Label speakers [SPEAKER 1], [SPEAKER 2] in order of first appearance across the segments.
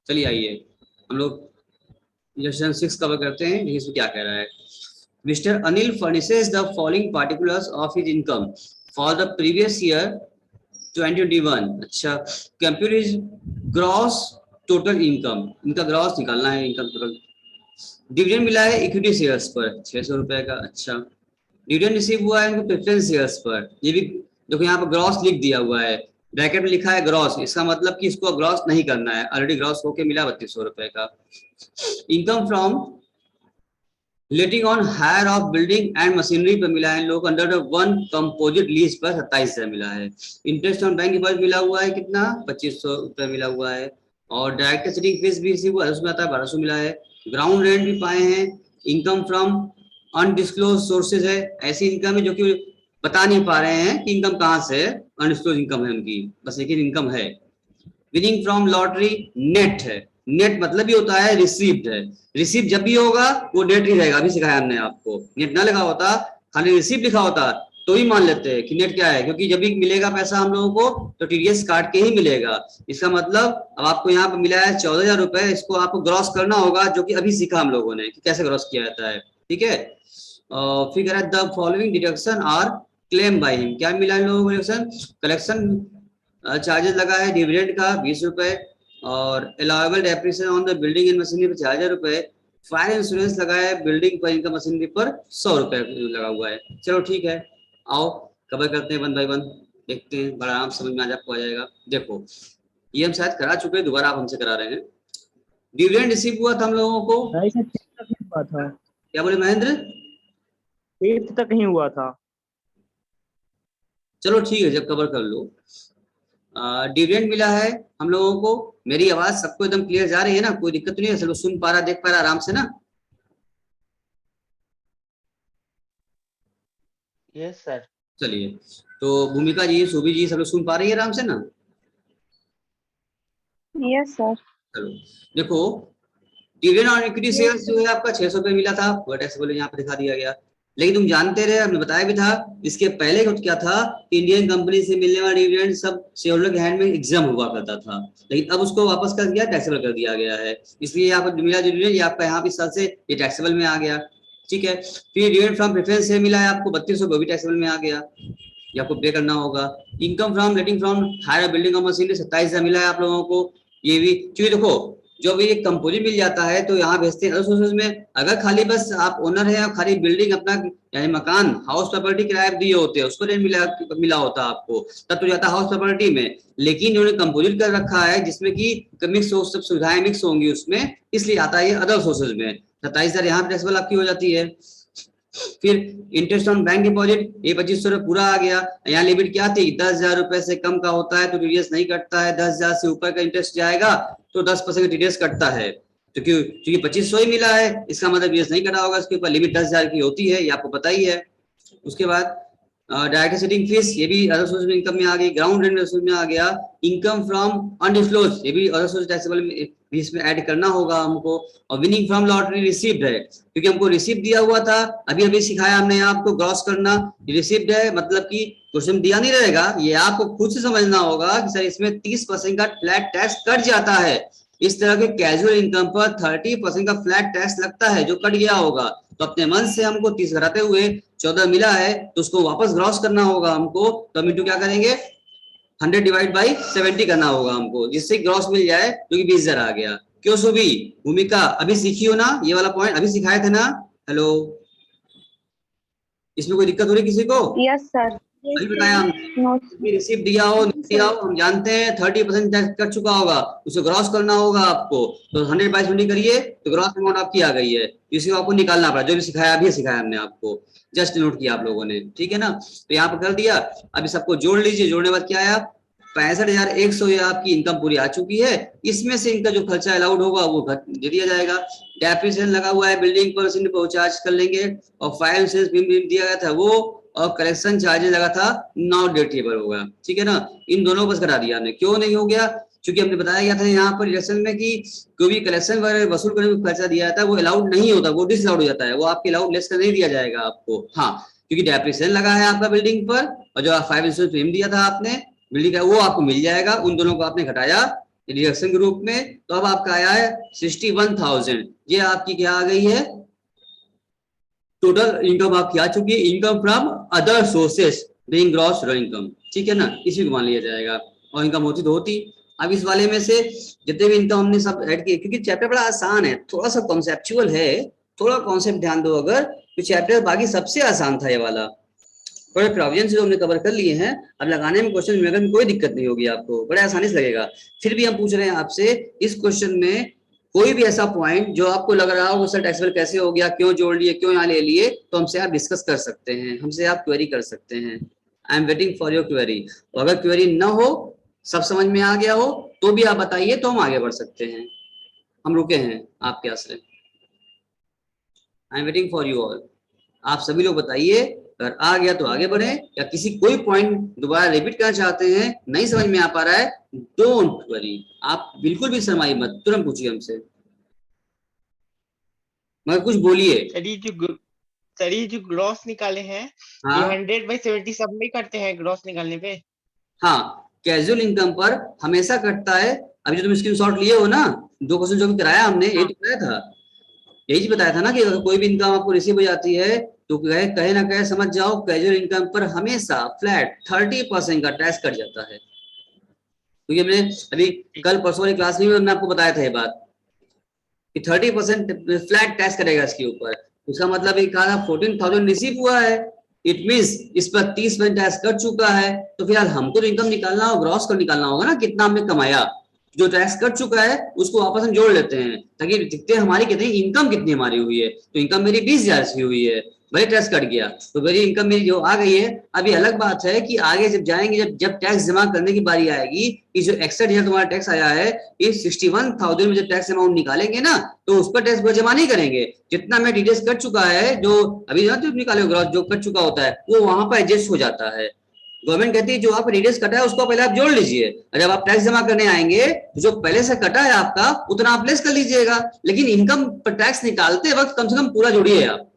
[SPEAKER 1] चलिए आइए हम लोग लेसन 6 कवर करते हैं। देखिए इसमें क्या कह रहा है। Mister Anil furnishes the following particulars of his income for the previous year 2021। अच्छा, compute is gross total income, इनका ग्रॉस निकालना है, इनकम टोटल। डिविडेंड मिला है इक्विटी शेयर्स पर 600 रुपए का। अच्छा, डिविडेंड रिसीव हुआ है इनको प्रेफरेंस शेयर्स पर, ये भी देखो यहाँ पर ग्रॉस लिख दिया हुआ है, ब्रैकेट में लिखा है ग्रॉस, इसका मतलब कि इसको ग्रॉस नहीं करना है, ऑलरेडी ग्रॉस होके मिला 3200 रुपए का। Income from letting on hire of building and machinery पर मिला है लोग अंडर वन कंपोजिट लीज पर 27,000 मिला है। इंटरेस्ट ऑन बैंक डिपॉजिट मिला हुआ है कितना, 2500 रुपए मिला हुआ है। और डायरेक्टर सिटिंग फीस भी रिसीव हुआ है, उसमें आता है 1200 मिला है। ग्राउंड रेंट भी पाए हैं। इनकम फ्रॉम अनडिस्क्लोज सोर्सेज है, ऐसी इनकम है जो कि बता नहीं पा रहे हैं कि इनकम कहाँ से है, अनडिस्क्लोज इनकम है उनकी, बस एक ही इनकम है। विनिंग फ्रॉम लॉटरी नेट है, नेट मतलब ही होता है रिसीव्ड है, रिसीव जब भी होगा वो नेट ही रहेगा, अभी सिखाया हमने आपको। नेट ना लिखा होता, खाली रिसीव लिखा होता तो ही मान लेते हैं कि नेट क्या है, क्योंकि जब भी मिलेगा पैसा हम लोगों को तो टीडीएस काट के ही मिलेगा। इसका मतलब अब आपको यहाँ पर मिला है 14,000 रुपए, इसको आपको ग्रॉस करना होगा, जो कि अभी सीखा हम लोगों ने कि कैसे ग्रॉस किया जाता है। ठीक है, फिर कह रहा है the following deduction are claim by him, क्या मिला इन लोगों को डिडक्शन, कलेक्शन चार्जेस लगा है डिविडेंड का 20 रुपए, और allowable depreciation on the building and machinery पर 4,000 रुपए, फायर इंश्योरेंस लगा है बिल्डिंग पर इनका मशीनरी पर 100 रुपए लगा हुआ है। चलो ठीक है, आओ कवर करते हैं वन बाय वन, देखते हैं, बड़ा आराम समझ में आपको आ जाएगा। देखो ये हम शायद करा चुके हैं, दोबारा आप हमसे करा रहे हैं। डिविडेंड रिसीव हुआ था हम लोगों को,
[SPEAKER 2] भाई सर 5th तक ही हुआ था,
[SPEAKER 1] क्या बोले महेंद्र?
[SPEAKER 2] 5th तक ही हुआ था।
[SPEAKER 1] चलो ठीक है, जब कवर कर लो। डिविडेंड मिला है हम लोगों को। मेरी आवाज सबको एकदम क्लियर जा रही है ना, कोई दिक्कत नहीं है, चलो सुन पा रहा देख पा रहा आराम से ना?
[SPEAKER 3] Yes sir.
[SPEAKER 1] चलिए, तो भूमिका जी, सुभी जी, सब लोग सुन पा रही है आराम से ना?
[SPEAKER 4] Yes sir.
[SPEAKER 1] चलो देखो, डिविडेंड और इक्विटी शेयर्स जो है आपका 600 रुपए मिला था, वो टैक्सेबल यहाँ पे दिखा दिया गया। लेकिन तुम जानते रहे, हमने बताया भी था, इसके पहले क्या था, इंडियन कंपनी से मिलने वाला डिविडेंड सब शेयरहोल्डर के हैंड में एग्जाम हुआ करता था, लेकिन अब उसको वापस कर दिया, टैक्सेबल कर दिया गया है, इसलिए यहाँ पर मिला डिविडेंड, ये आपका यहाँ पे इस साल से ये टैक्सेबल में आ गया। ठीक है, फिर डिविडेंड फ्रॉम प्रेफरेंस से मिला है आपको 3200, भी टैक्सेबल में आ गया, ये आपको पे करना होगा। Income from letting from hire building और मशीनरी 27,000 मिला है आप लोगों को, ये भी क्योंकि देखो जब ये कंपोजिट मिल जाता है तो यहाँ भेजते हैं अदर सोर्सेज में। अगर खाली बस आप ओनर है और खाली बिल्डिंग अपना यानी मकान हाउस प्रॉपर्टी किराए पर दिए होते हैं, उसको रेंट मिला होता है आपको, तब तो जाता है हाउस प्रॉपर्टी में। लेकिन इन्होंने कंपोजिट कर रखा है जिसमें कि मिक्स सब सुविधाएं मिक्स होंगी उसमें, इसलिए आता है ये अदर सोर्सेज में। 27,000 यहाँ टैक्सेबल आपकी हो जाती है। फिर इंटरेस्ट ऑन बैंक डिपॉजिट, ये 2500 पूरा आ गया। यहाँ लिमिट क्या थी, 10,000 रुपए से कम का होता है तो टीडीएस नहीं कटता है, 10,000 से ऊपर का इंटरेस्ट जाएगा तो 10% का टीडीएस कटता है। तो क्योंकि 2500 ही मिला है, इसका मतलब टीडीएस नहीं कटा होगा, इसके ऊपर लिमिट 10,000 की होती है, ये आपको पता ही है। उसके बाद डायरेक्टर सिटिंग फीस, ये भी अदर सोर्स इनकम में आ गई। ग्राउंड रेंट में आ गया। इनकम फ्रॉम अनडिस्क्लोज, ये भी अदर सोर्स टैक्सेबल में इसमें ऐड करना होगा हमको। और विनिंग फ्रॉम लॉटरी रिसीव्ड है, क्योंकि हमको रिसीव दिया हुआ था, अभी अभी सिखाया हमने आपको ग्रॉस करना। रिसीव्ड है मतलब कि क्वेश्चन दिया नहीं रहेगा, ये आपको खुद से समझना होगा कि सर इसमें 30% का फ्लैट टैक्स कट जाता है। इस तरह के कैजुअल इनकम पर 30% का फ्लैट टैक्स लगता है जो कट गया होगा, तो अपने मन से हमको 30 घटाते हुए 14 मिला है, तो उसको वापस ग्रॉस करना होगा हमको। तो हम इंटू क्या करेंगे, 100 डिवाइड बाई 70 करना होगा हमको, जिससे ग्रॉस मिल जाए, जो कि 20,000 आ गया। क्यों सुभी, भूमिका अभी सीखी हो ना, ये वाला पॉइंट अभी सिखाए थे ना? हेलो, इसमें कोई दिक्कत हो रही किसी को?
[SPEAKER 4] Yes sir.
[SPEAKER 1] अभी बताया हमने, रिसीव दिया हो नहीं दिया हो, हम जानते हैं 30% टैक्स कट चुका होगा, उसे ग्रॉस करना होगा आपको। तो 100 बाई 20 करिए तो ग्रॉस अमाउंट आपकी आ गई है, इसी को आपको निकालना पड़ा, जो भी सिखाया अभी सिखाया हमने आपको, जस्ट नोट किया आप लोगों ने, ठीक है ना? तो यहाँ पर कर दिया। अभी सबको जोड़ लीजिए, जोड़ने के बाद क्या आया, 65,100 ये आपकी इनकम पूरी आ चुकी है। इसमें से इनका जो खर्चा अलाउड होगा वो दे दिया जाएगा। डेप्रिसिएशन लगा हुआ है बिल्डिंग पर, उसी चार्ज कर लेंगे। और फाइल सेल्स भी दिया गया था वो, और कलेक्शन चार्जेस लगा था नॉट डेटेबल होगा, ठीक है ना? इन दोनों को बस करा दिया हमने। क्यों नहीं हो गया, क्योंकि हमने बताया गया था यहाँ पर रिलेशन में कि कोई भी कलेक्शन वगैरह वसूल करने में खर्चा दिया जाता है वो अलाउड नहीं होता, वो डिसअलाउड हो जाता है, वो आपके अलाउड लेस कर नहीं दिया जाएगा आपको। हाँ, क्योंकि डेप्रिसिएशन लगा है आपका बिल्डिंग पर, और जो 5 इंश्योरेंस प्रीमियम दिया था आपने बिल्डिंग का, वो आपको मिल जाएगा। उन दोनों को आपने घटाया डिडक्शन के रूप में। तो अब आपका आया है 61,000, ये आपकी क्या आ गई है, टोटल इनकम आपकी आ चुकी है, income from other sources being gross income, ठीक है ना, इसी को मान लिया जाएगा। और इनकम होती तो होती। अब इस वाले में से जितने भी इनकम हमने सब ऐड किए, क्योंकि चैप्टर बड़ा आसान है, थोड़ा सा कॉन्सेप्चुअल है, थोड़ा कॉन्सेप्ट ध्यान दो अगर, तो चैप्टर बाकी सबसे आसान था ये वाला। थोड़े प्रोविजन जो हमने कवर कर लिए हैं, अब लगाने में क्वेश्चन में कोई दिक्कत नहीं होगी आपको, बड़े आसानी से लगेगा। फिर भी हम पूछ रहे हैं आपसे इस क्वेश्चन में कोई भी ऐसा पॉइंट जो आपको लग रहा हो सर टैक्सेबल कैसे हो गया, क्यों जोड़ लिए, क्यों यहाँ ले लिए, तो हमसे आप डिस्कस कर सकते हैं, हमसे आप क्वेरी कर सकते हैं। आई am waiting for your query. अगर क्वेरी ना हो, सब समझ में आ गया हो, तो भी आप बताइए, तो हम आगे बढ़ सकते हैं। हम रुके हैं आपके आसरे। I am waiting for you all. आप सभी लोग बताइए, अगर आ गया तो आगे बढ़े, या किसी कोई पॉइंट दोबारा रिपीट करना चाहते हैं, नहीं समझ में आ पा रहा है, डोंट वरी, आप बिल्कुल भी शर्माइए मत, तुरंत पूछिए हमसे, मगर कुछ बोलिए।
[SPEAKER 3] सर ये जो ग्रॉस निकाले हैं,
[SPEAKER 1] हाँ
[SPEAKER 3] ये 100/70 सब में करते हैं ग्रॉस निकालने पे।
[SPEAKER 1] हाँ, कैजुअल इनकम पर हमेशा कटता है। अभी जो तुम स्क्रीनशॉट लिए हो ना, 2 क्वेश्चन जो भी कराया हमने, यही तो कराया था, यही चीज बताया था ना कि अगर कोई भी इनकम आपको रिसीव हो जाती है तो कहे ना कहे समझ जाओ, कैजुअल इनकम पर हमेशा फ्लैट 30% का टैक्स कट जाता है। क्योंकि हमने अभी कल परसों वाली क्लास में मैं आपको बताया था ये बात कि 30% फ्लैट टैक्स करेगा इसके ऊपर। उसका मतलब ये कहा 14,000 रिसीव हुआ है, इट मींस इस पर 30% टैक्स कट चुका है। तो फिलहाल हमको तो इनकम निकालना होगा, ग्रॉस कर निकालना होगा ना, कितना हमने कमाया, जो टैक्स कट चुका है उसको वापस हम जोड़ लेते हैं, ताकि दिखते हमारी कितनी इनकम कितनी हमारी हुई है। तो इनकम मेरी 20,000 की हुई है, वही टैक्स कट गया, तो मेरी इनकम मेरी जो आ गई है। अभी अलग बात है कि आगे जब जाएंगे, जब टैक्स जमा करने की बारी आएगी, कि जो 61,000 तुम्हारा टैक्स आया है, इस 61,000 में जब टैक्स अमाउंट निकालेंगे ना, तो उस पर टैक्स जमा नहीं करेंगे। जितना मैं डिटेल्स कट चुका है, जो अभी जो निकाले ग्रॉस जो कट चुका होता है, वो वहां पर एडजस्ट हो जाता है। गवर्नमेंट कहती है जो आप डिटेल्स कटा है उसको पहले आप जोड़ लीजिए, और जब आप टैक्स जमा करने आएंगे तो जो पहले से कटा है आपका उतना आप लेस कर लीजिएगा। लेकिन इनकम पर टैक्स निकालते वक्त कम से कम पूरा जोड़िए, आप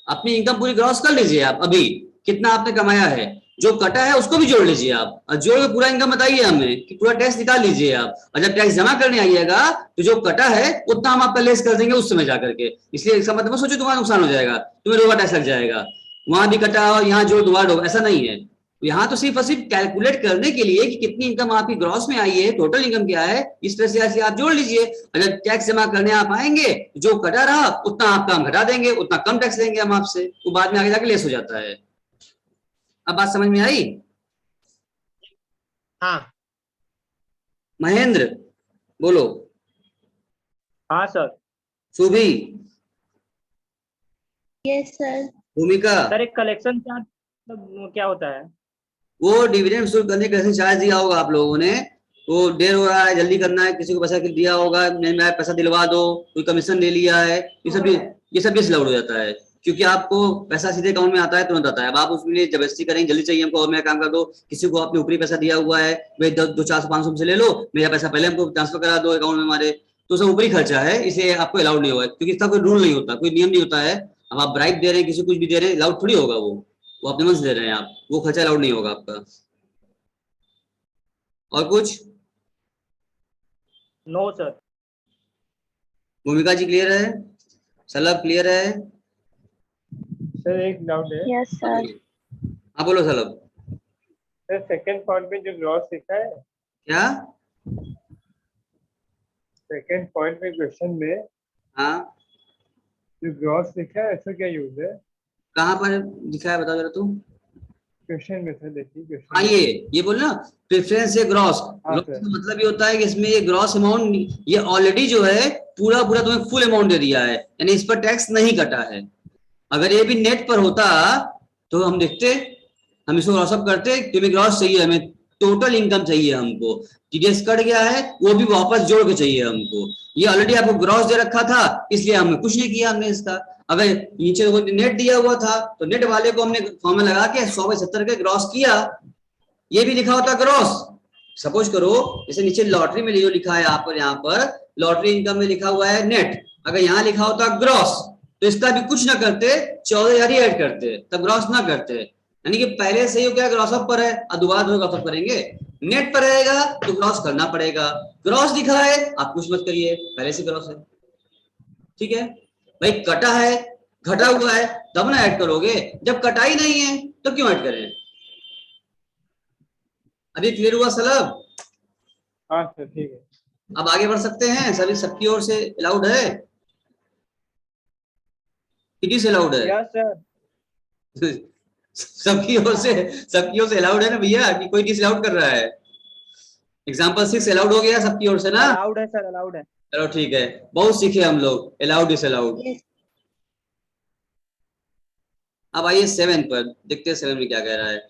[SPEAKER 1] अपनी इनकम पूरी ग्रॉस कर लीजिए। आप अभी कितना आपने कमाया है, जो कटा है उसको भी जोड़ लीजिए आप, और जोड़ के पूरा इनकम बताइए हमें कि पूरा टैक्स निकाल लीजिए आप। और जब टैक्स जमा करने आइएगा तो जो कटा है उतना हम आपका लेस कर देंगे उस समय जाकर के। इसलिए इसका मतलब सोचो तुम्हारा नुकसान हो जाएगा, तुम्हें दोबारा टैक्स लग जाएगा, वहां भी कटा और यहाँ जोड़ दोबारा, ऐसा नहीं है। यहाँ तो सिर्फ और सिर्फ कैलकुलेट करने के लिए कि कितनी इनकम आपकी ग्रॉस में आई है, टोटल इनकम क्या है, इस तरह से ऐसे आप जोड़ लीजिए। अगर टैक्स जमा करने आप आएंगे, जो कटा रहा उतना आपका हम घटा देंगे, उतना कम टैक्स लेंगे हम आपसे, वो बाद में आगे जाके लेस हो जाता है। अब बात समझ में आई?
[SPEAKER 3] हाँ
[SPEAKER 1] महेंद्र बोलो।
[SPEAKER 2] हाँ सर।
[SPEAKER 1] सुभी,
[SPEAKER 4] yes sir.
[SPEAKER 1] भूमिका,
[SPEAKER 2] सर एक कलेक्शन चार्ज क्या होता है?
[SPEAKER 1] वो डिविडेंड वसूल करने का चार्ज दिया होगा आप लोगों ने, वो देर हो रहा है, जल्दी करना है, किसी को पैसा दिया होगा, नहीं मैं पैसा दिलवा दो, कोई कमीशन ले लिया है, ये सब भी स्लाउड हो जाता है। क्योंकि आपको पैसा सीधे अकाउंट में आता है, तुरंत आता है। अब आप उसके लिए जबरदस्ती करेंगे, जल्दी चाहिए हमको और मेरा काम कर दो, किसी को आपने ऊपरी पैसा दिया हुआ है, भाई 200-400-500 से ले लो, मेरा पैसा पहले हमको ट्रांसफर करा दो अकाउंट में हमारे, तो सब ऊपरी खर्चा है, इसे आपको अलाउड नहीं होगा, क्योंकि इसका कोई रूल नहीं होता, कोई नियम नहीं होता है। अब आप ब्राइब दे रहे हैं, किसी कुछ भी दे रहे हैं, अलाउड थोड़ी होगा, वो अपने मन से दे रहे हैं आप, वो खर्चा अलाउड नहीं होगा आपका। और कुछ?
[SPEAKER 2] No sir.
[SPEAKER 1] Bhumika ji clear है? सलभ क्लियर है?
[SPEAKER 5] सर एक डाउट है।
[SPEAKER 4] Yes sir.
[SPEAKER 1] हाँ बोलो सलभ।
[SPEAKER 5] सर सेकंड पॉइंट में जो ग्रॉस लिखा है,
[SPEAKER 1] क्या?
[SPEAKER 5] सेकंड पॉइंट में क्वेश्चन में
[SPEAKER 1] हाँ,
[SPEAKER 5] जो ग्रॉस लिखा है ऐसा क्या यूज है
[SPEAKER 1] कहाँ पर दिखा है बता जरा तुम।
[SPEAKER 5] क्वेश्चन में? सर देखिए क्वेश्चन।
[SPEAKER 1] हाँ ये बोल ना, प्रेफरेंस से ग्रॉस,
[SPEAKER 5] हाँ,
[SPEAKER 1] ग्रॉस का मतलब ये होता है कि इसमें ये ग्रॉस अमाउंट, ये ऑलरेडी जो है पूरा पूरा तुम्हें फुल अमाउंट दे दिया है, यानी इस पर टैक्स नहीं कटा है। अगर ये भी नेट पर होता तो हम देखते, हम इसको ग्रॉस अप करते, क्योंकि ग्रॉस चाहिए हमें, टोटल इनकम चाहिए हमको, टीडीएस कट गया है वो भी वापस जोड़ के चाहिए हमको। ये ऑलरेडी आपको ग्रॉस दे रखा था, इसलिए हमने कुछ नहीं किया हमने इसका। अगर नीचे नेट दिया हुआ था तो नेट वाले को हमने फॉर्मूला लगा के 100/70 के ग्रॉस किया, ये भी लिखा होता ग्रॉस। सपोज करो जैसे नीचे लॉटरी में जो लिखा है आप यहाँ पर लॉटरी इनकम में लिखा हुआ है नेट, अगर यहाँ लिखा होता ग्रॉस तो इसका भी कुछ ना करते, 14,000 ही ऐड करते, तब ग्रॉस ना करते। यानी कि पहले से ही क्या ग्रॉस अप पर है, और दोबारा ग्रॉस अप करेंगे, नेट पर रहेगा तो क्रॉस करना पड़ेगा, क्रॉस दिखा है आप कुछ मत करिए, पहले से क्रॉस है, ठीक है भाई। कटा है, घटा हुआ है, तब ना ऐड करोगे, जब कटाई नहीं है तो क्यों ऐड करें। अभी क्लियर हुआ सलब।
[SPEAKER 5] हाँ सर ठीक है।
[SPEAKER 1] अब आगे बढ़ सकते हैं, सभी सबकी ओर से अलाउड है, किसी से अलाउड है।
[SPEAKER 2] Yes sir.
[SPEAKER 1] सबकी ओर से अलाउड है ना भैया, कि कोई डिस अलाउड कर रहा है। एग्जाम्पल 6 अलाउड हो गया सबकी ओर से ना।
[SPEAKER 2] अलाउड है सर, अलाउड है।
[SPEAKER 1] चलो ठीक है, बहुत सीखे हम लोग, अलाउड डिस अलाउड। अब आइए 7 पर, देखते हैं 7 में क्या कह रहा है।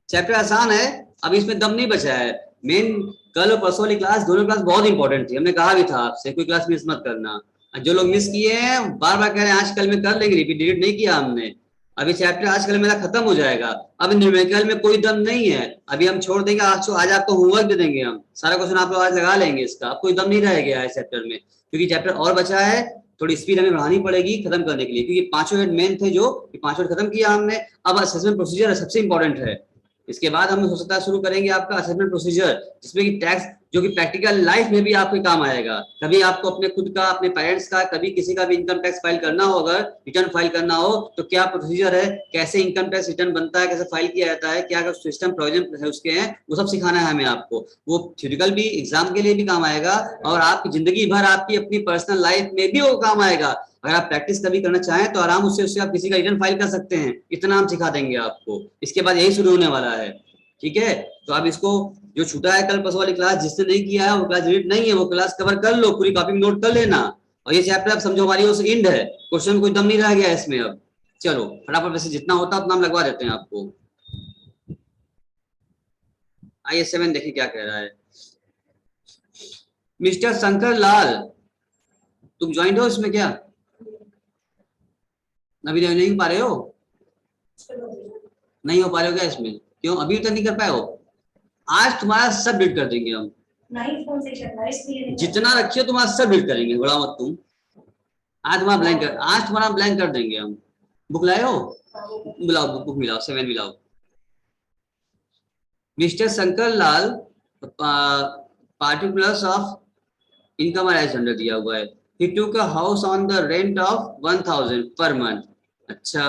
[SPEAKER 1] चैप्टर आसान है, अब इसमें दम नहीं बचा है। मेन कल और परसों वाली क्लास, दोनों क्लास बहुत इंपॉर्टेंट थी, हमने कहा भी था आपसे कोई क्लास मिस मत करना। जो लोग मिस किए हैं बार बार कह रहे हैं आज कल में कर लेंगे, रिपीट डिलीट नहीं किया हमने। अभी चैप्टर आज कल मेरा खत्म हो जाएगा, अब न्यूमेरिकल में कोई दम नहीं है, अभी हम छोड़ देंगे। आज आपको होमवर्क दे देंगे, हम सारा क्वेश्चन आप लोग आज लगा लेंगे इसका, अब कोई दम नहीं रह गया है चैप्टर में, क्योंकि चैप्टर और बचा है। थोड़ी स्पीड हमें बढ़ानी पड़ेगी खत्म करने के लिए, क्योंकि 5 हेड मेन थे, जो 5 हेड खत्म किया हमने। अब असेसमेंट प्रोसीजर सबसे इंपॉर्टेंट है, इसके बाद हम हो सकता है शुरू करेंगे आपका असेसमेंट प्रोसीजर, जिसमें कि टैक्स, जो कि प्रैक्टिकल लाइफ में भी आपके काम आएगा। कभी आपको अपने खुद का, अपने पेरेंट्स का, कभी किसी का भी इनकम टैक्स फाइल करना हो, अगर रिटर्न फाइल करना हो तो क्या प्रोसीजर है, कैसे इनकम टैक्स रिटर्न बनता है, कैसे फाइल किया जाता है, क्या सिस्टम प्रोविजन है उसके हैं, वो सब सिखाना है हमें आपको। वो थ्योरिटिकल भी एग्जाम के लिए भी काम आएगा, और आपकी जिंदगी भर आपकी अपनी पर्सनल लाइफ में भी वो काम आएगा। अगर आप प्रैक्टिस कभी करना चाहें तो आराम से उससे आप किसी का रिटर्न फाइल कर सकते हैं, इतना हम सिखा देंगे आपको। इसके बाद यही शुरू होने वाला है, ठीक है। तो आप इसको, जो छूटा है कल परसों वाली क्लास, जिसने नहीं किया है वो क्लास डिलीट नहीं है, वो क्लास कवर कर लो, पूरी कॉपी में नोट कर लेना। और ये चैप्टर आप समझो हमारी ओर से एंड है, क्वेश्चन कोई दम नहीं रह गया इसमें अब। चलो फटाफट वैसे जितना होता है उतना हम लगवा देते हैं आपको। आइए 7 देखिए क्या कह रहा है। मिस्टर शंकर लाल, तुम ज्वाइंट हो इसमें क्या, अभी नहीं हो पा रहे हो, नहीं हो पा रहे हो क्या इसमें, क्यों अभी तक नहीं कर पाए हो। आज तुम्हारा सब डिलीट कर देंगे हम, जितना रखिए तुम्हारा सब डिलीट करेंगे, बड़ा मत तुम। आज तुम्हारा ब्लैंक कर देंगे हम। बुक लाए हो, बुलाओ बुक मिलाओ, 7 मिलाओ। Mister Shankar Lal, particulars of income general दिया हुआ है। He took a house on the rent of 1000 per month. अच्छा,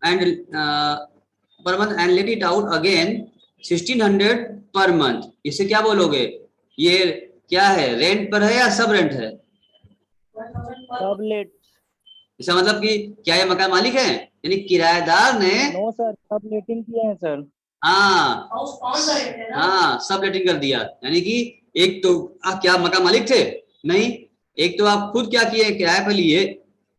[SPEAKER 1] and per month and let it out again 1600 per month. इसे क्या बोलोगे, ये क्या है, रेंट पर है या सब रेंट है।
[SPEAKER 2] सबलेट।
[SPEAKER 1] इसका मतलब कि क्या ये मकान मालिक है, यानी किराएदार ने।
[SPEAKER 2] नो सर, सबलेटिंग किए हैं सर।
[SPEAKER 1] हाँ हाँ, सब लेटिंग कर दिया, यानी कि एक तो क्या मकान मालिक थे, नहीं, एक तो आप खुद क्या किए, किराए पर लिए,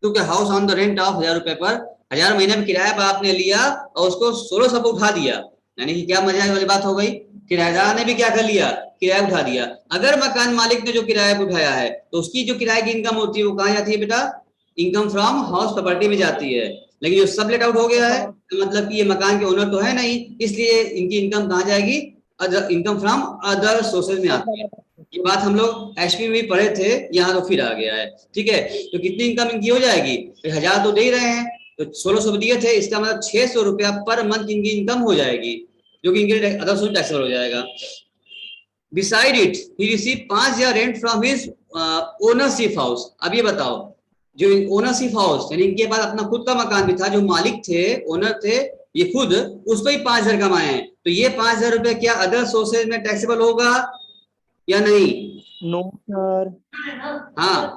[SPEAKER 1] तो क्या house on the rent of 1000 रुपए पर, 1000 महीने में किराया पर आपने लिया और उसको 1600 पर उठा दिया, यानी कि क्या मजा वाली बात हो गई, किराएदार ने भी क्या कर लिया, किराया उठा दिया। अगर मकान मालिक ने जो किराया पर उठाया है तो उसकी जो किराए की इनकम होती है वो कहाँ जाती है बेटा, इनकम फ्रॉम हाउस प्रॉपर्टी में जाती है। लेकिन जो सब लेट आउट हो गया है, तो मतलब कि ये मकान के ओनर तो है नहीं, इसलिए इनकी इनकम कहाँ जाएगी, other income from other sources में आती है। ये बात हम लोग एचपी में भी पढ़े थे, यहाँ तो फिर आ गया है, ठीक है। तो कितनी इनकम इनकी हो जाएगी, 1000 तो दे ही रहे हैं, तो 1600 दिए थे, इसका मतलब 600 रुपया पर मंथ इनकी इनकम हो जाएगी, जो कि इनके अदर सोर्स टैक्सेबल हो जाएगा। Beside it he receive 5000 rent from his ownership house. अब ये बताओ, जो ओनरशिप हाउस यानी इनके पास अपना खुद का मकान भी था, जो मालिक थे, ओनर थे ये खुद, उस पर ही 5000 कमाए हैं, तो ये 5000 रुपए क्या अदर सोर्सेज में टैक्सेबल होगा या नहीं।
[SPEAKER 2] नो सर,
[SPEAKER 1] हाँ,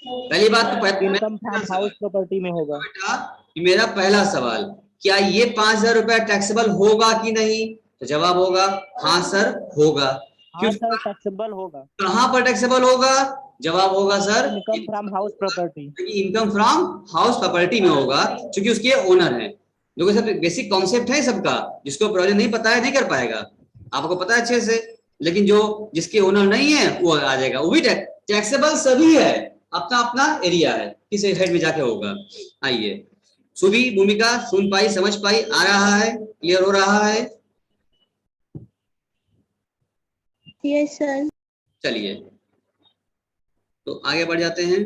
[SPEAKER 1] पहली बात तो
[SPEAKER 2] इनकम फ्रॉम हाउस प्रॉपर्टी में होगा।
[SPEAKER 1] बेटा मेरा पहला सवाल, क्या ये 5000 रुपया टैक्सेबल होगा कि नहीं, तो जवाब होगा हाँ सर होगा।
[SPEAKER 2] हाँ सर, टैक्सेबल होगा।
[SPEAKER 1] कहां पर टैक्सेबल होगा, जवाब होगा sir
[SPEAKER 2] income from house property.
[SPEAKER 1] Income from house property में होगा, क्योंकि उसके ओनर है। जो सब बेसिक कॉन्सेप्ट है सबका, जिसको प्रोजेक्ट नहीं पता है नहीं कर पाएगा, आपको पता है अच्छे से, लेकिन जो जिसके ओनर नहीं है वो आ जाएगा, वो भी टैक्सेबल सभी है, अपना अपना एरिया है, किस हेड में जाके होगा। आइए, सुभी भूमिका सुन पाई, समझ पाई, आ रहा है, क्लियर हो रहा है।
[SPEAKER 4] Yes sir.
[SPEAKER 1] चलिए तो आगे बढ़ जाते हैं।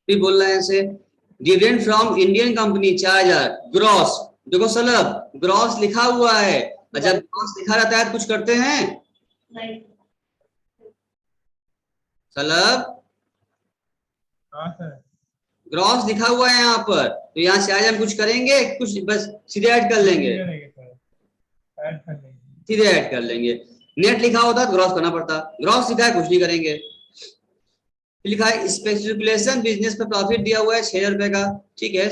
[SPEAKER 1] फिर बोल रहे हैं ऐसे dividend from Indian company 4000 gross. देखो सलब ग्रॉस लिखा हुआ है, और जब ग्रॉस लिखा रहता है तो कुछ करते हैं सलब,
[SPEAKER 5] हाँ सर।
[SPEAKER 1] ग्रॉस लिखा हुआ है यहाँ पर, तो यहाँ से आज हम कुछ करेंगे, कुछ बस सीधे ऐड कर लेंगे,
[SPEAKER 5] ऐड कर लेंगे।
[SPEAKER 1] सीधे ऐड कर लेंगे। नेट लिखा होता तो ग्रॉस करना पड़ता, ग्रॉस लिखा है कुछ नहीं करेंगे। लिखा है स्पेकुलेशन बिजनेस पे प्रॉफिट दिया हुआ है 6000 रुपए का, ठीक है।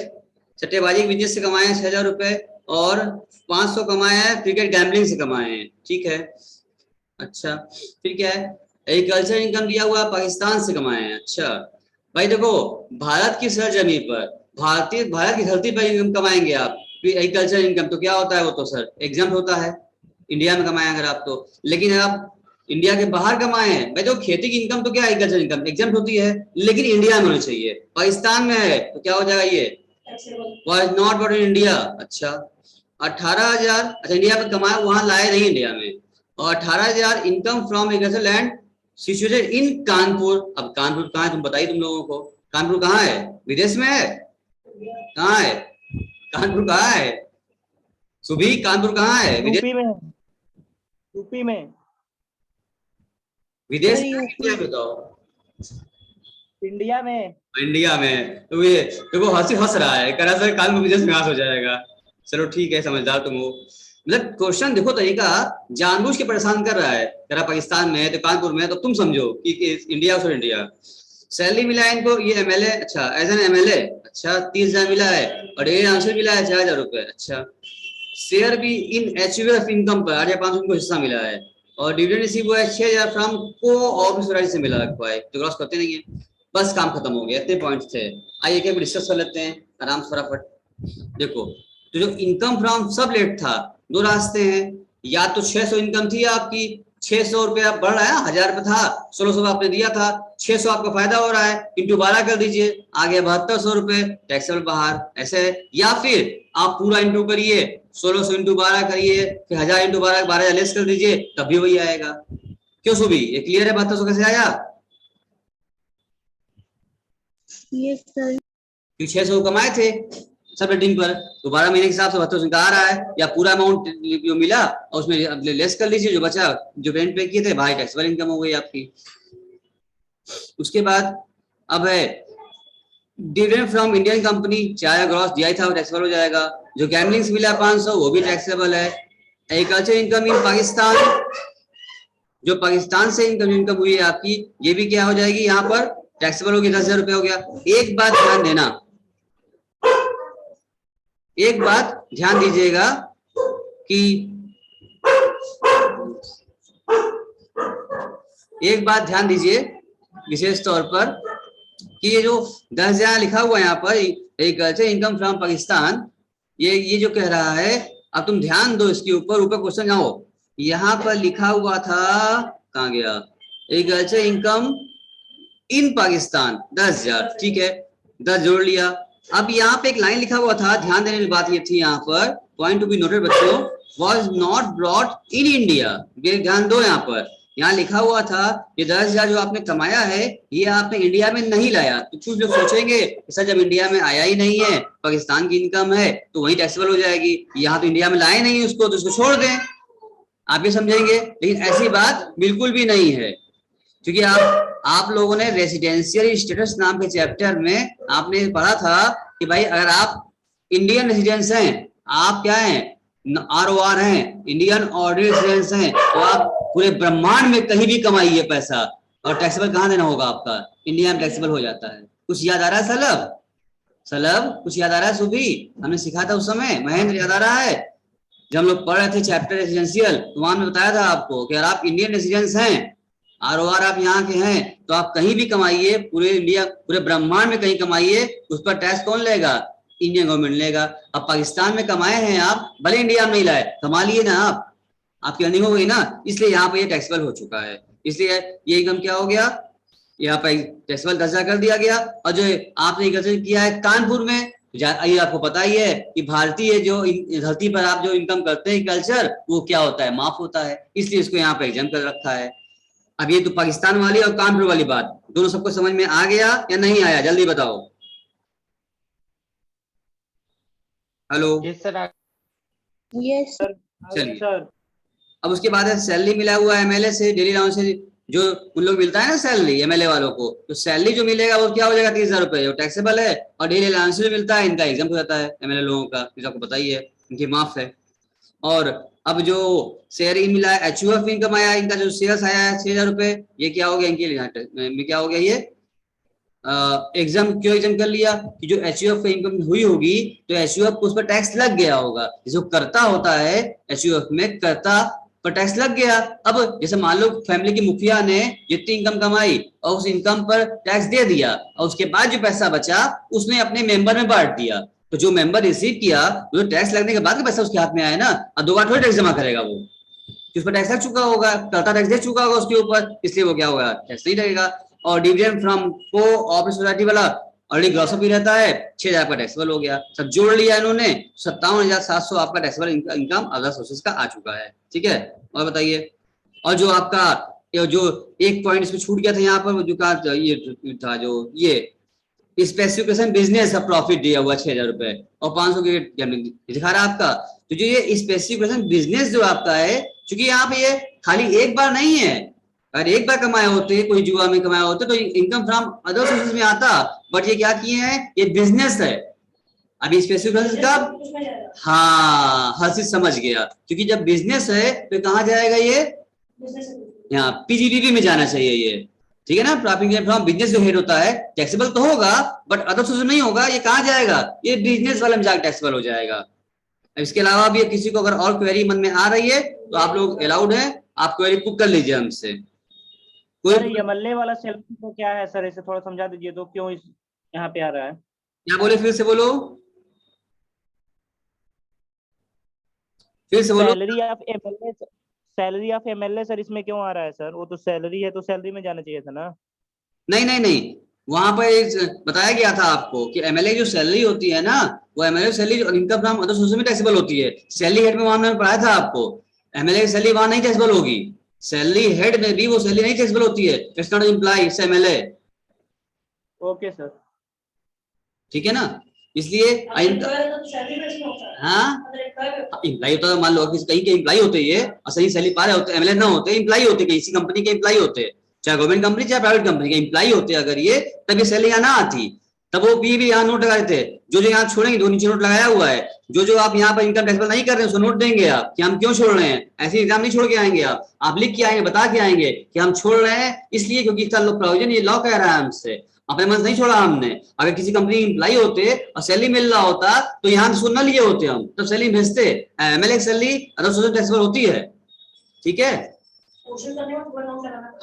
[SPEAKER 1] सट्टेबाजी के बिजनेस से कमाए हैं 6000 रुपए, और 500 कमाए हैं क्रिकेट गैम्बलिंग से कमाए हैं, ठीक है। अच्छा फिर क्या है, एग्रीकल्चर इनकम दिया हुआ पाकिस्तान से कमाए हैं। अच्छा भाई देखो, भारत की सरजमी पर भारत की धरती पर इनकम कमाएंगे आप, एग्रीकल्चर इनकम तो क्या होता है, वो तो सर एग्जाम्प्ट होता है इंडिया में कमाए अगर आप तो। लेकिन अगर आप इंडिया के बाहर कमाए हैं भाई, तो खेती की इनकम तो क्या एग्रीकल्चर इनकम एग्जाम्प्ट होती है, लेकिन इंडिया में होनी चाहिए। पाकिस्तान में है तो क्या हो जाएगा, ये was not bought in India. अच्छा 18,000, अच्छा इंडिया में कमाया, वहां लाए नहीं इंडिया में। और 18,000 income from agriculture land situated in Kanpur. अब कानपुर कहाँ है तुम बताइए, तुम लोगों को कानपुर कहाँ है, विदेश में है, कहाँ है कानपुर, कहाँ है सुभी, कानपुर कहाँ है, विदेश
[SPEAKER 2] यूपी में, यूपी में,
[SPEAKER 1] विदेश
[SPEAKER 4] सर,
[SPEAKER 1] में, इंडिया में बताओ,
[SPEAKER 2] इंडिया में।
[SPEAKER 1] इंडिया में। तो ये देखो हंसी हंस रहा है, कह रहा सर कानपुर विदेश में घास हो जाएगा। चलो ठीक है, समझदार तुम हो। मतलब क्वेश्चन देखो तरीका, जानबूझ के परेशान कर रहा है, कह रहा पाकिस्तान में है तो कानपुर में है, तो तुम समझो कि इंडिया और इंडिया। सैलरी मिला है इनको, ये एमएलए, अच्छा एज एन एमएलए, अच्छा 30,000 मिला है, और ये आंसर मिला है 4,000 रुपए। अच्छा शेयर भी इन एचयूएफ इनकम पर 8,500 को हिस्सा मिला है, और डिविडेंड रिसीव हुआ है 6,000 फ्रॉम को ऑफिस से मिला हुआ है, तो क्रॉस करते नहीं है। बस काम खत्म हो गया, इतने पॉइंट्स थे। आइए क्या डिस्कस कर लेते हैं आराम से फटाफट। देखो तो जो इनकम फ्रॉम सब लेट था, दो रास्ते हैं, या तो 600 इनकम थी आपकी, 600 रुपया बढ़ रहा है, 1000 रुपये था, 1600 आपने दिया था, 600 आपका फायदा हो रहा है, इंटू 12 कर दीजिए, आगे 7200 रुपए टैक्सेबल बाहर, ऐसे है। या फिर आप पूरा इंटू करिए, 1600 इंटू 12 करिए, फिर 1000 इंटू 12 12,000 लेस कर दीजिए, तब भी वही आएगा। क्यों सुबी, ये क्लियर है 7200 कैसे आया?
[SPEAKER 4] Yes sir.
[SPEAKER 1] 600 कमाए थे सब रेटिंग पर, तो 12 महीने के हिसाब से 7200 का आ रहा है, या पूरा अमाउंट जो मिला और उसमें लेस कर लीजिए, जो बचा जो रेंट पे किए थे भाई, टैक्सेबल इनकम हो गई आपकी। उसके बाद अब है डिविडेंड फ्रॉम इंडियन कंपनी, चाहे ग्रॉस दिया ही था वो टैक्सेबल हो जाएगा। जो गैम्बलिंग से मिला 500 वो भी टैक्सेबल है। एग्रीकल्चर इनकम इन पाकिस्तान, जो पाकिस्तान से इनकम हुई है आपकी, ये भी क्या हो जाएगी यहाँ पर टैक्सेबल होगी, 10,000 रुपये हो गया। एक बात ध्यान देना, एक बात ध्यान दीजिएगा कि एक बात ध्यान दीजिए विशेष तौर पर कि ये जो 10,000 लिखा हुआ है यहाँ पर एग्रीकल्चर इनकम फ्रॉम पाकिस्तान, ये जो कह रहा है, अब तुम ध्यान दो इसके ऊपर क्वेश्चन आओ, यहाँ पर लिखा हुआ था, कहाँ गया, एग्रीकल्चर इनकम इन पाकिस्तान 10,000, ठीक है 10 जोड़ लिया। अब यहाँ पे एक लाइन लिखा हुआ था, ध्यान देने की बात ये थी यहाँ पर, पॉइंट टू बी नोटेड बच्चों, was not brought in India. ध्यान दो यहाँ पर, यहाँ लिखा हुआ था ये 10,000 जो आपने कमाया है, ये आपने इंडिया में नहीं लाया। तो कुछ लोग सोचेंगे सर जब इंडिया में आया ही नहीं है, पाकिस्तान की इनकम है, तो वही टैक्सेबल हो जाएगी, यहाँ तो इंडिया में लाए नहीं उसको, तो उसको छोड़ दें, आप ये समझेंगे। लेकिन ऐसी बात बिल्कुल भी नहीं है, क्योंकि आप लोगों ने रेसिडेंशियल स्टेटस नाम के चैप्टर में आपने पढ़ा था कि भाई अगर आप इंडियन रेसिडेंस हैं, आप क्या हैं, ROR हैं, इंडियन ऑर्डिनरी रेसिडेंस हैं, तो आप पूरे ब्रह्मांड में कहीं भी कमाइए पैसा, और टैक्सेबल कहाँ देना होगा आपका, इंडिया में टैक्सेबल हो जाता है। कुछ याद आ रहा है सलब कुछ याद आ रहा है सुभी, हमने सिखा था उस समय, महेंद्र याद आ रहा है जब हम लोग पढ़ रहे थे चैप्टर रेसिडेंशियल, तो वहां में बताया था आपको कि अगर आप इंडियन रेसिडेंस हैं, ROR आप यहाँ के हैं, तो आप कहीं भी कमाइए, पूरे इंडिया पूरे ब्रह्मांड में कहीं कमाइए, उस पर टैक्स कौन लेगा, इंडियन गवर्नमेंट लेगा। अब पाकिस्तान में कमाए हैं आप, भले इंडिया में नहीं लाए, कमा लिए ना आप, आपकी अर्निंग हो गई ना, इसलिए यहाँ पे ये टैक्सेबल हो चुका है। इसलिए ये इनकम क्या हो गया, यहाँ पे टैक्सेबल 10,000 कर दिया गया। और जो आपने एग्रीकल्चर किया है कानपुर में, ये आपको पता ही है कि भारतीय जो धरती पर आप जो इनकम करते हैं कल्चर, वो क्या होता है, माफ होता है, इसलिए इसको यहाँ पे एग्जाम कर रखा है। अब ये तो पाकिस्तान वाली और कानपुर वाली बात दोनों सबको समझ में आ गया या नहीं आया, जल्दी बताओ। Hello,
[SPEAKER 3] yes sir.
[SPEAKER 4] Yes sir.
[SPEAKER 1] चलिए।
[SPEAKER 2] सर
[SPEAKER 1] अब उसके बाद है सैलरी मिला हुआ है एमएलए से, डेली अलाउंस से जो उन लोग मिलता है ना सैलरी एमएलए वालों को, तो सैलरी जो मिलेगा वो क्या हो जाएगा 30,000 रुपए, जो टैक्सेबल है, और डेली अलाउंस जो मिलता है इनका एग्जाम हो जाता है एमएलए लोगों का, जो आपको पता ही है, इनकी माफ है। और अब जो शेयर इन मिला है, एचयूएफ इनकम आया, इनका जो शेयर्स आया है 6,000 रुपए, ये क्या हो गया इनके लिए, क्या हो गया ये एग्जाम, क्यों एग्जाम कर लिया कि जो एचयूएफ इनकम हुई होगी तो एचयूएफ उस पर टैक्स लग गया होगा, जो करता होता है एचयूएफ में करता पर टैक्स लग गया। अब जैसे मान लो फैमिली की मुखिया ने जितनी इनकम कमाई और उस इनकम पर टैक्स दे दिया, और उसके बाद जो पैसा बचा उसने अपने मेंबर में बांट दिया, तो जो मेंबर रिसीव किया वो टैक्स लगने के बाद का पैसा उसके हाथ में आया ना, और दोबारा थोड़ी टैक्स जमा करेगा वो, उस पर टैक्स लग चुका होगा, करता टैक्स दे चुका होगा उसके ऊपर, इसलिए वो क्या होगा टैक्स नहीं लगेगा। और dividend from co operative society वाला ऑलरेडी ग्रॉस अप ही रहता है, 6,000 का टैक्सेबल हो गया, सब जोड़ लिया इन्होंने, 57,700 आपका टैक्सेबल इनकम अदर सोर्सेज का आ चुका है। ठीक है, और बताइए। और जो आपका जो एक पॉइंट इसमें छूट गया था यहाँ पर, जो कहा ये था, जो ये स्पेसिफिकेशन बिजनेस का प्रॉफिट दिया हुआ 6,000 रुपए और 500 के दिखा रहा है आपका, तो जो ये स्पेसिफिकेशन बिजनेस जो आपका है, क्योंकि यहाँ पे ये खाली एक बार नहीं है, अगर एक बार कमाए होते, कोई जुआ में कमाए होते तो इनकम फ्रॉम अदर सोर्सेज में आता, बट ये क्या किए हैं, ये बिजनेस है। अभी स्पेसिफिकेशन कब, हाँ हर चीज समझ गया, क्योंकि जब बिजनेस है तो कहाँ जाएगा ये, यहाँ पीजीबीबी में जाना चाहिए ये, ठीक है ना। प्रॉफिट फ्रॉम बिजनेस जो हेड होता है टैक्सेबल तो होगा बट अदर सोर्सेज नहीं होगा, ये कहाँ जाएगा, ये बिजनेस वाले में जाकर टैक्सेबल हो जाएगा। इसके अलावा भी किसी को अगर और क्वेरी मन में आ रही है तो आप लोग अलाउड है, आप क्वेरी पुट कर लीजिए हमसे।
[SPEAKER 2] सर ये मल्ले वाला सैलरी तो क्या है सर, इसे थोड़ा समझा दीजिए तो, क्यों इस यहाँ पे आ रहा है।
[SPEAKER 1] क्या बोले, फिर से बोलो, फिर से बोलो।
[SPEAKER 2] सैलरी ऑफ एमएलए सर इसमें क्यों आ रहा है सर, वो तो सैलरी है तो सैलरी में जाना चाहिए था ना।
[SPEAKER 1] नहीं नहीं नहीं, वहां पर बताया गया था आपको कि एमएलए जो सैलरी होती है ना, वो एमएलए सैलरी जो इनकम फ्रॉम अदर सोर्सेज में टैक्सेबल होती है। सैलरी हेड में वहां मैंने पढ़ाया था आपको, एमएलए की सैलरी वहां नहीं टैक्सेबल होगी, सैलरी हेड में भी वो सैलरी नहीं टैक्सेबल होती है, it's not employ, it's MLA.
[SPEAKER 2] Okay sir,
[SPEAKER 1] ठीक है ना, इसलिए हाँ एम्प्लॉय होता है, मान लो कहीं के एम्प्लॉय होते ये और सही सैलरी पा रहे होते, एमएलए ना होते, एम्प्लॉय होते, किसी कंपनी के एम्प्लॉय होते, चाहे गवर्नमेंट कंपनी चाहे प्राइवेट कंपनी के एम्प्लॉय होते, अगर ये तभी सैलरी यहाँ ना आती, तब वो भी यहाँ नोट लगा देते, जो यहाँ छोड़ेंगे, दो नीचे नोट लगाया हुआ है, जो आप यहाँ पर इनकम टैक्सेबल नहीं कर रहे हैं उसको नोट देंगे आप कि हम क्यों छोड़ रहे हैं, ऐसे एग्जाम नहीं छोड़ के आएंगे आप लिख के आएंगे, बता के आएंगे कि हम छोड़ रहे हैं इसलिए क्योंकि इसका प्रोविजन ये लॉ कह रहा है हमसे, अपने मन से नहीं छोड़ा हमने। अगर किसी कंपनी एम्प्लॉय होते और सैलरी मिल रहा होता तो यहाँ सुन न लिए होते हम, तब सैलरी भेजते, एमएलए की सैलरी अदर सोर्सेज टैक्सेबल होती है। ठीक है,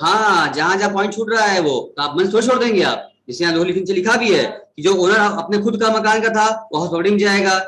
[SPEAKER 1] हाँ जहां जहां पॉइंट छूट रहा है वो तो आप मन थोड़ी छोड़ देंगे आप, जिसे यहाँ नीचे लिखा भी है कि जो ओनर अपने खुद का मकान का था वो हाउस प्रॉपर्टी में जाएगा,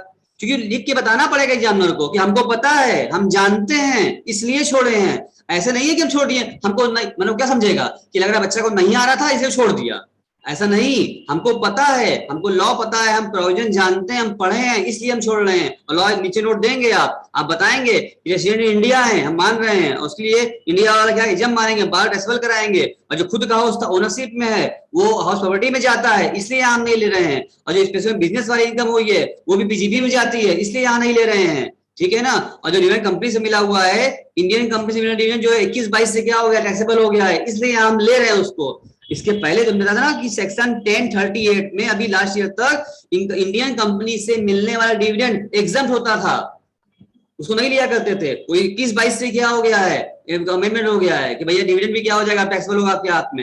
[SPEAKER 1] क्योंकि लिख के बताना पड़ेगा एग्जामिनर को कि हमको पता है, हम जानते हैं इसलिए छोड़े हैं, ऐसे नहीं है कि हम छोड़ दिए, हमको नहीं, मतलब क्या समझेगा कि लग रहा है बच्चा को नहीं आ रहा था इसलिए छोड़ दिया, ऐसा नहीं, हमको पता है, हमको लॉ पता है, हम प्रोविजन जानते हैं, हम पढ़े हैं इसलिए हम छोड़ रहे हैं, और लॉ नीचे नोट देंगे आप बताएंगे रेसिडेंट इंडिया है, हम मान रहे हैं, उसके लिए इंडिया वाला क्या एग्जाम मारेंगे, बाहर टैक्सेबल कराएंगे, और जो खुद का हाउस था ओनरशिप में है वो हाउस प्रॉपर्टी में जाता है इसलिए यहाँ हम नहीं ले रहे हैं, और जो स्पेशल बिजनेस वाली इनकम हुई है वो भी पीजीबी में जाती है इसलिए यहाँ नहीं ले रहे हैं। ठीक है ना, और जो डिविडेंड कंपनी से मिला हुआ है, इंडियन कंपनी से मिला डिविडेंड जो है 21-22 से क्या हो गया, टैक्सेबल हो गया है, इसलिए यहाँ हम ले रहे हैं उसको। इसके पहले तुमने बताया था ना कि सेक्शन 1038 में अभी लास्ट ईयर तक इंडियन कंपनी से मिलने वाला डिविडेंड एग्जम्प्ट होता था, उसको नहीं लिया करते थे, कोई 21-22 से क्या हो गया है, अमेंडमेंट हो गया है कि भैया डिविडेंड भी क्या हो जाएगा, टैक्सेबल होगा आपके हाथ में,